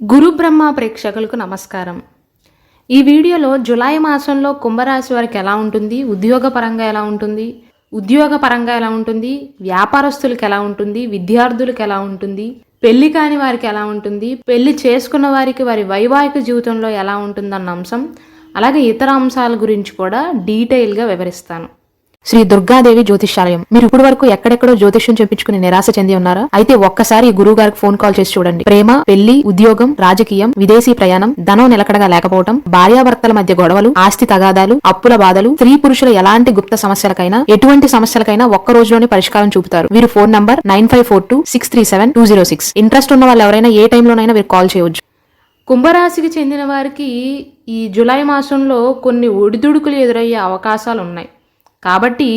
గురు బ్రహ్మ ప్రేక్షకులకు నమస్కారం. ఈ వీడియోలో జూలై మాసంలో కుంభరాశి వారికి ఎలా ఉంటుంది, ఉద్యోగపరంగా ఎలా ఉంటుంది, వ్యాపారస్తులకు ఎలా ఉంటుంది, విద్యార్థులకు ఎలా ఉంటుంది, పెళ్లి కాని వారికి ఎలా ఉంటుంది, పెళ్లి చేసుకున్న వారికి వారి వైవాహిక జీవితంలో ఎలా ఉంటుందన్న అంశం, అలాగే ఇతర అంశాల గురించి కూడా డీటెయిల్గా వివరిస్తాను. శ్రీ దుర్గాదేవి జ్యోతిష్యాలయం. మీరు ఇప్పుడు వరకు ఎక్కడెక్కడో జ్యోతిష్యం చెప్పించుకుని నిరాశ చెంది ఉన్నారా? అయితే ఒక్కసారి ఈ గురువు గారికి ఫోన్ కాల్ చేసి చూడండి. ప్రేమ, పెళ్లి, ఉద్యోగం, రాజకీయం, విదేశీ ప్రయాణం, ధనం నిలకడగా లేకపోవడం, భార్యాభర్తల మధ్య గొడవలు, ఆస్తి తగాదాలు, అప్పుల బాధలు, స్త్రీ పురుషుల ఎలాంటి గుప్త సమస్యలకైనా, ఎటువంటి సమస్యలకైనా ఒక్క రోజులోనే పరిష్కారం చూపుతారు. వీరు ఫోన్ నంబర్ 9542637206. ఇంట్రెస్ట్ ఉన్న వాళ్ళు ఎవరైనా ఏ టైంలోనైనా వీరు కాల్ చేయవచ్చు. కుంభరాశికి చెందిన వారికి ఈ జూలై మాసంలో కొన్ని ఒడిదుడుకులు ఎదురయ్యే అవకాశాలు ఉన్నాయి. కాబట్టి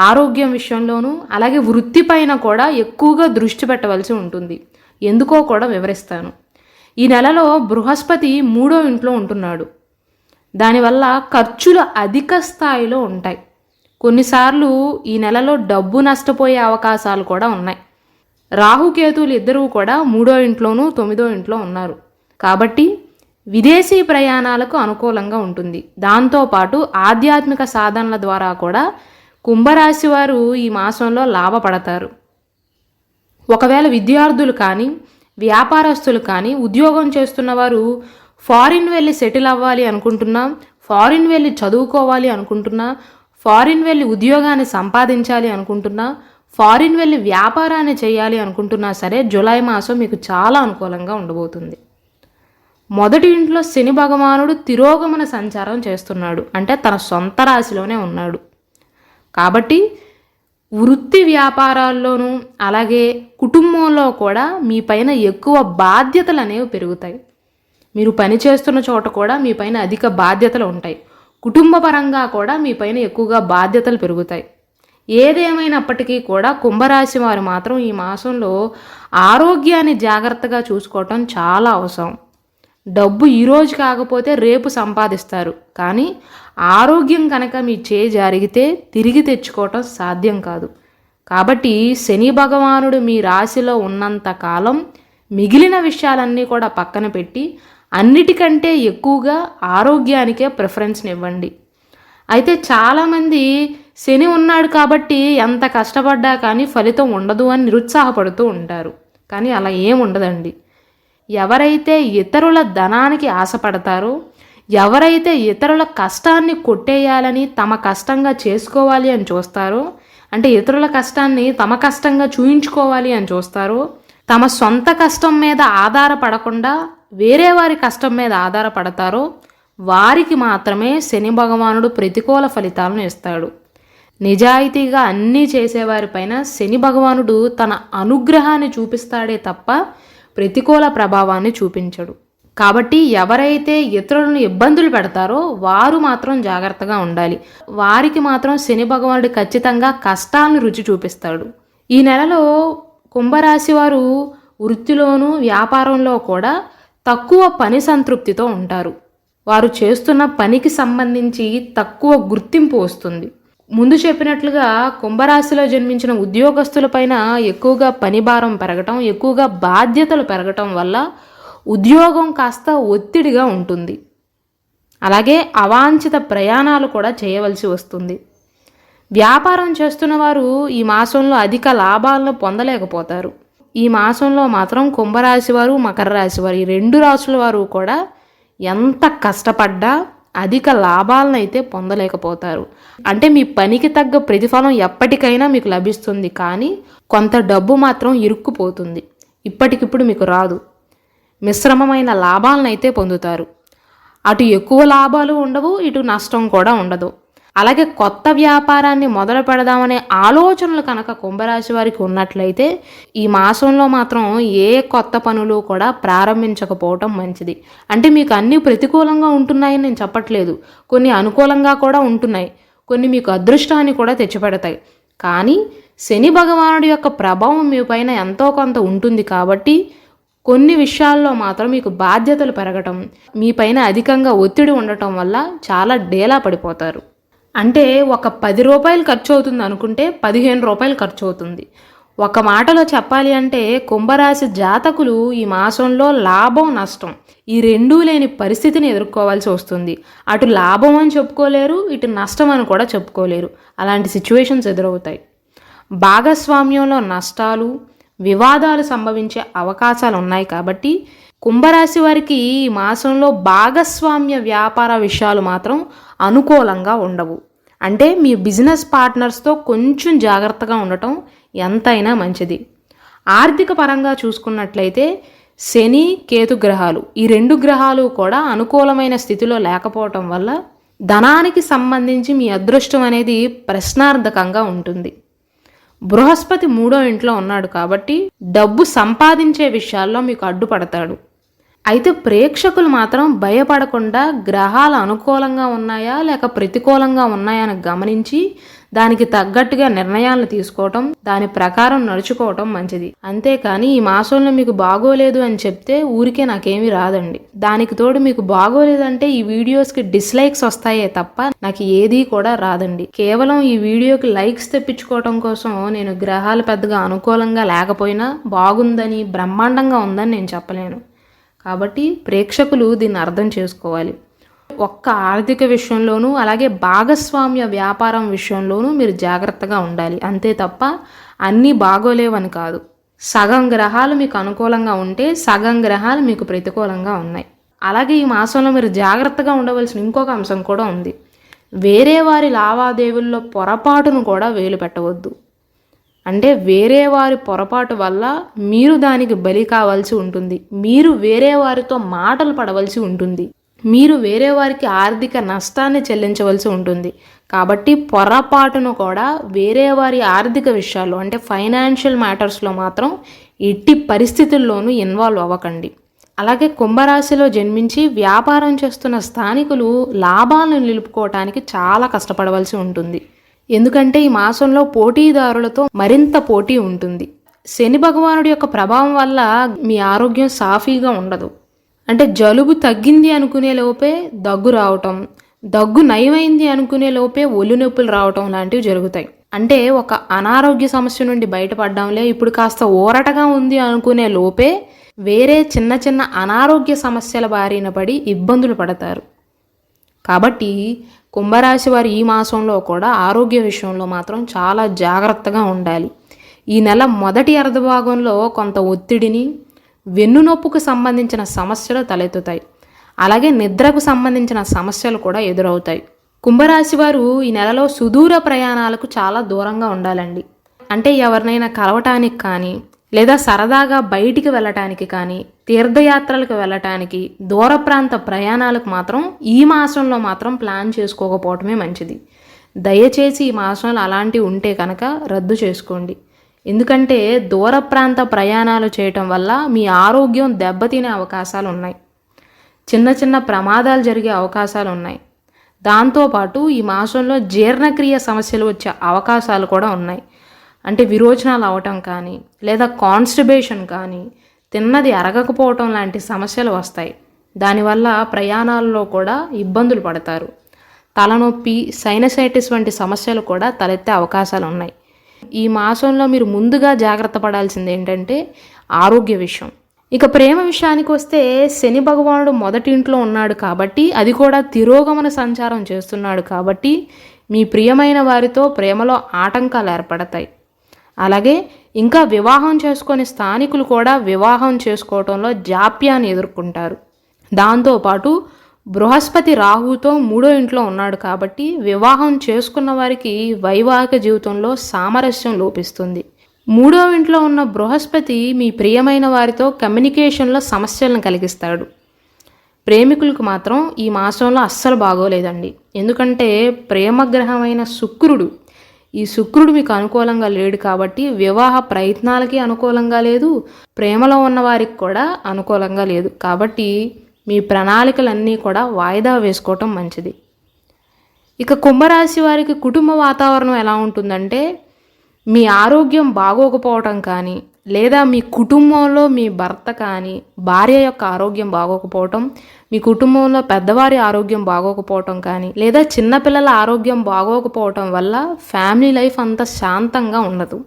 ఆరోగ్యం విషయంలోనూ అలాగే వృత్తిపైన కూడా ఎక్కువగా దృష్టి పెట్టవలసి ఉంటుంది. ఎందుకో కూడా వివరిస్తాను. ఈ నెలలో బృహస్పతి 3వ ఇంట్లో ఉంటున్నాడు. దానివల్ల ఖర్చులు అధిక స్థాయిలో ఉంటాయి. కొన్నిసార్లు ఈ నెలలో డబ్బు నష్టపోయే అవకాశాలు కూడా ఉన్నాయి. రాహుకేతువులు ఇద్దరూ కూడా 3వ ఇంట్లోనూ 9వ ఇంట్లో ఉన్నారు. కాబట్టి విదేశీ ప్రయాణాలకు అనుకూలంగా ఉంటుంది. దాంతోపాటు ఆధ్యాత్మిక సాధనల ద్వారా కూడా కుంభరాశి వారు ఈ మాసంలో లాభపడతారు. ఒకవేళ విద్యార్థులు కానీ వ్యాపారస్తులు కానీ ఉద్యోగం చేస్తున్న వారు ఫారిన్ వెళ్ళి సెటిల్ అవ్వాలి అనుకుంటున్నా, ఫారిన్ వెళ్ళి చదువుకోవాలి అనుకుంటున్నా, ఫారిన్ వెళ్ళి ఉద్యోగాన్ని సంపాదించాలి అనుకుంటున్నా, ఫారిన్ వెళ్ళి వ్యాపారాన్ని చేయాలి అనుకుంటున్నా సరే జూలై మాసం మీకు చాలా అనుకూలంగా ఉండబోతుంది. మొదటి ఇంట్లో శని భగవానుడు తిరోగమన సంచారం చేస్తున్నాడు, అంటే తన సొంత రాశిలోనే ఉన్నాడు. కాబట్టి వృత్తి వ్యాపారాల్లోనూ అలాగే కుటుంబంలో కూడా మీ పైన ఎక్కువ బాధ్యతలు అనేవి పెరుగుతాయి. మీరు పని చేస్తున్న చోట కూడా మీ పైన అధిక బాధ్యతలు ఉంటాయి. కుటుంబ పరంగా కూడా మీ పైన ఎక్కువగా బాధ్యతలు పెరుగుతాయి. ఏదేమైనప్పటికీ కూడా కుంభరాశి వారు మాత్రం ఈ మాసంలో ఆరోగ్యాన్ని జాగ్రత్తగా చూసుకోవటం చాలా అవసరం. డబ్బు ఈరోజు కాకపోతే రేపు సంపాదిస్తారు, కానీ ఆరోగ్యం కనుక మీ జరిగితే తిరిగి తెచ్చుకోవటం సాధ్యం కాదు. కాబట్టి శని భగవానుడు మీ రాశిలో ఉన్నంత కాలం మిగిలిన విషయాలన్నీ కూడా పక్కన పెట్టి అన్నిటికంటే ఎక్కువగా ఆరోగ్యానికే ప్రిఫరెన్స్ని ఇవ్వండి. అయితే చాలామంది శని ఉన్నాడు కాబట్టి ఎంత కష్టపడ్డా కానీ ఫలితం ఉండదు అని నిరుత్సాహపడుతూ ఉంటారు. కానీ అలా ఏం ఉండదండి. ఎవరైతే ఇతరుల ధనానికి ఆశపడతారో, ఎవరైతే ఇతరుల కష్టాన్ని కొట్టేయాలని తమ కష్టంగా చేసుకోవాలి అని చూస్తారో, అంటే ఇతరుల కష్టాన్ని తమ కష్టంగా చూయించుకోవాలి అని చూస్తారో, తమ సొంత కష్టం మీద ఆధారపడకుండా వేరే వారి కష్టం మీద ఆధారపడతారో వారికి మాత్రమే శని భగవానుడు ప్రతికూల ఫలితాలను ఇస్తాడు. నిజాయితీగా అన్నీ చేసేవారిపైన శని భగవానుడు తన అనుగ్రహాన్ని చూపిస్తాడే తప్ప ప్రతికూల ప్రభావాన్ని చూపించడు. కాబట్టి ఎవరైతే ఇతరులను ఇబ్బందులు పెడతారో వారు మాత్రం జాగ్రత్తగా ఉండాలి. వారికి మాత్రం శని భగవానుడు ఖచ్చితంగా కష్టాలను రుచి చూపిస్తాడు. ఈ నెలలో కుంభరాశి వారు వృత్తిలోనూ వ్యాపారంలో కూడా తక్కువ పని సంతృప్తితో ఉంటారు. వారు చేస్తున్న పనికి సంబంధించి తక్కువ గుర్తింపు వస్తుంది. ముందు చెప్పినట్లుగా కుంభరాశిలో జన్మించిన ఉద్యోగస్తులపైన ఎక్కువగా పని భారం పెరగటం, ఎక్కువగా బాధ్యతలు పెరగటం వల్ల ఉద్యోగం కాస్త ఒత్తిడిగా ఉంటుంది. అలాగే అవాంఛిత ప్రయాణాలు కూడా చేయవలసి వస్తుంది. వ్యాపారం చేస్తున్న వారు ఈ మాసంలో అధిక లాభాలను పొందలేకపోతారు. ఈ మాసంలో మాత్రం కుంభరాశి వారు, మకర రాశి వారు ఈ రెండు రాశుల వారు కూడా ఎంత కష్టపడ్డా అధిక లాభాలను అయితే పొందలేకపోతారు. అంటే మీ పనికి తగ్గ ప్రతిఫలం ఎప్పటికైనా మీకు లభిస్తుంది, కానీ కొంత డబ్బు మాత్రం ఇరుక్కుపోతుంది. ఇప్పటికిప్పుడు మీకు రాదు. మిశ్రమమైన లాభాలను అయితే పొందుతారు. అటు ఎక్కువ లాభాలు ఉండవు, ఇటు నష్టం కూడా ఉండదు. అలాగే కొత్త వ్యాపారాన్ని మొదలు పెడదామనే ఆలోచనలు కనుక కుంభరాశి వారికి ఉన్నట్లయితే ఈ మాసంలో మాత్రం ఏ కొత్త పనులు కూడా ప్రారంభించకపోవటం మంచిది. అంటే మీకు అన్నీ ప్రతికూలంగా ఉంటున్నాయని నేను చెప్పట్లేదు. కొన్ని అనుకూలంగా కూడా ఉంటున్నాయి, కొన్ని మీకు అదృష్టాన్ని కూడా తెచ్చిపెడతాయి. కానీ శని భగవానుడి యొక్క ప్రభావం మీ పైన ఎంతో కొంత ఉంటుంది. కాబట్టి కొన్ని విషయాల్లో మాత్రం మీకు బాధ్యతలు పెరగటం, మీ పైన అధికంగా ఒత్తిడి ఉండటం వల్ల చాలా డేలా పడిపోతారు. అంటే ఒక 10 రూపాయలు ఖర్చు అవుతుంది అనుకుంటే 15 రూపాయలు ఖర్చు అవుతుంది. ఒక మాటలో చెప్పాలి అంటే కుంభరాశి జాతకులు ఈ మాసంలో లాభం నష్టం ఈ రెండూ లేని పరిస్థితిని ఎదుర్కోవాల్సి వస్తుంది. అటు లాభం అని చెప్పుకోలేరు, ఇటు నష్టం అని కూడా చెప్పుకోలేరు. అలాంటి సిచ్యువేషన్స్ ఎదురవుతాయి. భాగస్వామ్యంలో నష్టాలు, వివాదాలు సంభవించే అవకాశాలు ఉన్నాయి. కాబట్టి కుంభరాశి వారికి ఈ మాసంలో భాగస్వామ్య వ్యాపార విషయాలు మాత్రం అనుకూలంగా ఉండవు. అంటే మీ బిజినెస్ పార్ట్నర్స్తో కొంచెం జాగ్రత్తగా ఉండటం ఎంతైనా మంచిది. ఆర్థిక పరంగా చూసుకున్నట్లయితే శని, కేతు గ్రహాలు ఈ రెండు గ్రహాలు కూడా అనుకూలమైన స్థితిలో లేకపోవటం వల్ల ధనానికి సంబంధించి మీ అదృష్టం అనేది ప్రశ్నార్థకంగా ఉంటుంది. బృహస్పతి 3వ ఇంట్లో ఉన్నాడు కాబట్టి డబ్బు సంపాదించే విషయాల్లో మీకు అడ్డుపడతాడు. అయితే ప్రేక్షకులు మాత్రం భయపడకుండా గ్రహాలు అనుకూలంగా ఉన్నాయా లేక ప్రతికూలంగా ఉన్నాయా అని గమనించి దానికి తగ్గట్టుగా నిర్ణయాలను తీసుకోవటం, దాని ప్రకారం నడుచుకోవటం మంచిది. అంతేకాని ఈ మాసంలో మీకు బాగోలేదు అని చెప్తే ఊరికే నాకేమీ రాదండి. దానికి తోడు మీకు బాగోలేదంటే ఈ వీడియోస్కి డిస్లైక్స్ వస్తాయే తప్ప నాకు ఏదీ కూడా రాదండి. కేవలం ఈ వీడియోకి లైక్స్ తెప్పించుకోవటం కోసం నేను గ్రహాలు పెద్దగా అనుకూలంగా లేకపోయినా బాగుందని, బ్రహ్మాండంగా ఉందని నేను చెప్పలేను. కాబట్టి ప్రేక్షకులు దీన్ని అర్థం చేసుకోవాలి. ఒక్క ఆర్థిక విషయంలోనూ అలాగే భాగస్వామ్య వ్యాపారం విషయంలోనూ మీరు జాగ్రత్తగా ఉండాలి. అంతే తప్ప అన్నీ బాగోలేవని కాదు. సగం గ్రహాలు మీకు అనుకూలంగా ఉంటే సగం గ్రహాలు మీకు ప్రతికూలంగా ఉన్నాయి. అలాగే ఈ మాసంలో మీరు జాగ్రత్తగా ఉండవలసిన ఇంకొక అంశం కూడా ఉంది. వేరే వారి లావాదేవీల్లో పొరపాటును కూడా వేలు పెట్టవద్దు. అంటే వేరే వారి పొరపాటు వల్ల మీరు దానికి బలి కావాల్సి ఉంటుంది. మీరు వేరే వారితో మాటలు పడవలసి ఉంటుంది. మీరు వేరే వారికి ఆర్థిక నష్టాన్ని చెల్లించవలసి ఉంటుంది. కాబట్టి పొరపాటును కూడా వేరే వారి ఆర్థిక విషయాల్లో అంటే ఫైనాన్షియల్ మ్యాటర్స్లో మాత్రం ఎట్టి పరిస్థితుల్లోనూ ఇన్వాల్వ్ అవ్వకండి. అలాగే కుంభరాశిలో జన్మించి వ్యాపారం చేస్తున్న స్థానికులు లాభాలను నిలుపుకోవటానికి చాలా కష్టపడవలసి ఉంటుంది. ఎందుకంటే ఈ మాసంలో పోటీదారులతో మరింత పోటీ ఉంటుంది. శని భగవానుడి యొక్క ప్రభావం వల్ల మీ ఆరోగ్యం సాఫీగా ఉండదు. అంటే జలుబు తగ్గింది అనుకునే లోపే దగ్గు రావటం, దగ్గు నయమైంది అనుకునే లోపే ఒళ్ళు నొప్పులు రావటం లాంటివి జరుగుతాయి. అంటే ఒక అనారోగ్య సమస్య నుండి బయటపడ్డాంలే ఇప్పుడు కాస్త ఊరటగా ఉంది అనుకునే లోపే వేరే చిన్న చిన్న అనారోగ్య సమస్యల బారిన పడి ఇబ్బందులు పడతారు. కాబట్టి కుంభరాశి వారు ఈ మాసంలో కూడా ఆరోగ్య విషయంలో మాత్రం చాలా జాగ్రత్తగా ఉండాలి. ఈ నెల మొదటి అర్ధభాగంలో కొంత ఒత్తిడిని, వెన్నునొప్పుకు సంబంధించిన సమస్యలు తలెత్తుతాయి. అలాగే నిద్రకు సంబంధించిన సమస్యలు కూడా ఎదురవుతాయి. కుంభరాశి వారు ఈ నెలలో సుదూర ప్రయాణాలకు చాలా దూరంగా ఉండాలండి. అంటే ఎవరినైనా కలవటానికి కానీ లేదా సరదాగా బయటికి వెళ్ళటానికి కానీ, తీర్థయాత్రలకు వెళ్ళటానికి, దూర ప్రాంత ప్రయాణాలకు మాత్రం ఈ మాసంలో మాత్రం ప్లాన్ చేసుకోకపోవటమే మంచిది. దయచేసి ఈ మాసంలో అలాంటివి ఉంటే కనుక రద్దు చేసుకోండి. ఎందుకంటే దూర ప్రాంత ప్రయాణాలు చేయటం వల్ల మీ ఆరోగ్యం దెబ్బతినే అవకాశాలు ఉన్నాయి. చిన్న చిన్న ప్రమాదాలు జరిగే అవకాశాలు ఉన్నాయి. దాంతోపాటు ఈ మాసంలో జీర్ణక్రియ సమస్యలు వచ్చే అవకాశాలు కూడా ఉన్నాయి. అంటే విరోచనాలు అవటం కానీ లేదా కాన్స్టిబేషన్ కానీ, తిన్నది అరగకపోవటం లాంటి సమస్యలు వస్తాయి. దానివల్ల ప్రయాణాల్లో కూడా ఇబ్బందులు పడతారు. తలనొప్పి, సైనసైటిస్ వంటి సమస్యలు కూడా తలెత్తే అవకాశాలు ఉన్నాయి. ఈ మాసంలో మీరు ముందుగా జాగ్రత్త పడాల్సింది ఏంటంటే ఆరోగ్య విషయం. ఇక ప్రేమ విషయానికి వస్తే శని భగవానుడు మొదటి ఇంట్లో ఉన్నాడు కాబట్టి, అది కూడా తిరోగమన సంచారం చేస్తున్నాడు కాబట్టి మీ ప్రియమైన వారితో ప్రేమలో ఆటంకాలు ఏర్పడతాయి. అలాగే ఇంకా వివాహం చేసుకొని స్థానికులు కూడా వివాహం చేసుకోవటంలో జాప్యాన్ని ఎదుర్కొంటారు. దాంతోపాటు బృహస్పతి రాహుతో 3వ ఇంట్లో ఉన్నాడు కాబట్టి వివాహం చేసుకున్న వారికి వైవాహిక జీవితంలో సామరస్యం లోపిస్తుంది. 3వ ఇంట్లో ఉన్న బృహస్పతి మీ ప్రియమైన వారితో కమ్యూనికేషన్లో సమస్యలను కలిగిస్తాడు. ప్రేమికులకు మాత్రం ఈ మాసంలో అస్సలు బాగోలేదండి. ఎందుకంటే ప్రేమగ్రహమైన శుక్రుడు, ఈ శుక్రుడు మీకు అనుకూలంగా లేడు కాబట్టి వివాహ ప్రయత్నాలకి అనుకూలంగా లేదు, ప్రేమలో ఉన్న వారికి కూడా అనుకూలంగా లేదు. కాబట్టి మీ ప్రణాళికలన్నీ కూడా వాయిదా వేసుకోవటం మంచిది. ఇక కుంభరాశి వారికి కుటుంబ వాతావరణం ఎలా ఉంటుందంటే, మీ ఆరోగ్యం బాగోకపోవటం కానీ లేదా మీ కుటుంబంలో మీ భర్త కానీ భార్య యొక్క ఆరోగ్యం బాగోకపోవటం, మీ కుటుంబంలో పెద్దవారి ఆరోగ్యం బాగోకపోవటం కానీ లేదా చిన్నపిల్లల ఆరోగ్యం బాగోకపోవటం వల్ల ఫ్యామిలీ లైఫ్ అంత శాంతంగా ఉండదు.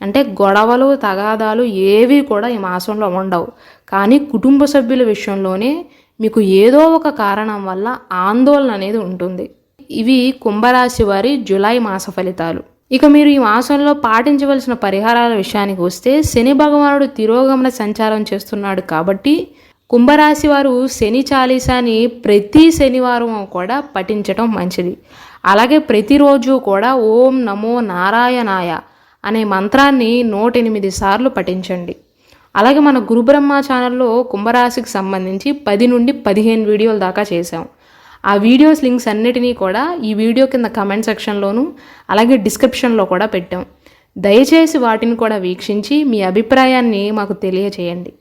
అంటే గొడవలు తగాదాలు ఏవి కూడా ఈ మాసంలో ఉండవు. కానీ కుటుంబ సభ్యుల విషయంలోనే మీకు ఏదో ఒక కారణం వల్ల ఆందోళన అనేది ఉంటుంది. ఇవి కుంభరాశి వారి జూలై మాస ఫలితాలు. ఇక మీరు ఈ మాసంలో పాటించవలసిన పరిహారాల విషయానికి వస్తే, శని భగవానుడు తిరోగమన సంచారం చేస్తున్నాడు కాబట్టి కుంభరాశి వారు శని చాలీసాని ప్రతి శనివారం కూడా పఠించడం మంచిది. అలాగే ప్రతిరోజు కూడా ఓం నమో నారాయణాయ అనే మంత్రాన్ని 108 సార్లు పఠించండి. అలాగే మన గురుబ్రహ్మ ఛానల్లో కుంభరాశికి సంబంధించి 10 నుండి 15 వీడియోల దాకా చేశాం. ఆ వీడియోస్ లింక్స్ అన్నిటినీ కూడా ఈ వీడియో కింద కమెంట్ సెక్షన్లోను అలాగే డిస్క్రిప్షన్లో కూడా పెట్టాం. దయచేసి వాటిని కూడా వీక్షించి మీ అభిప్రాయాన్ని మాకు తెలియచేయండి.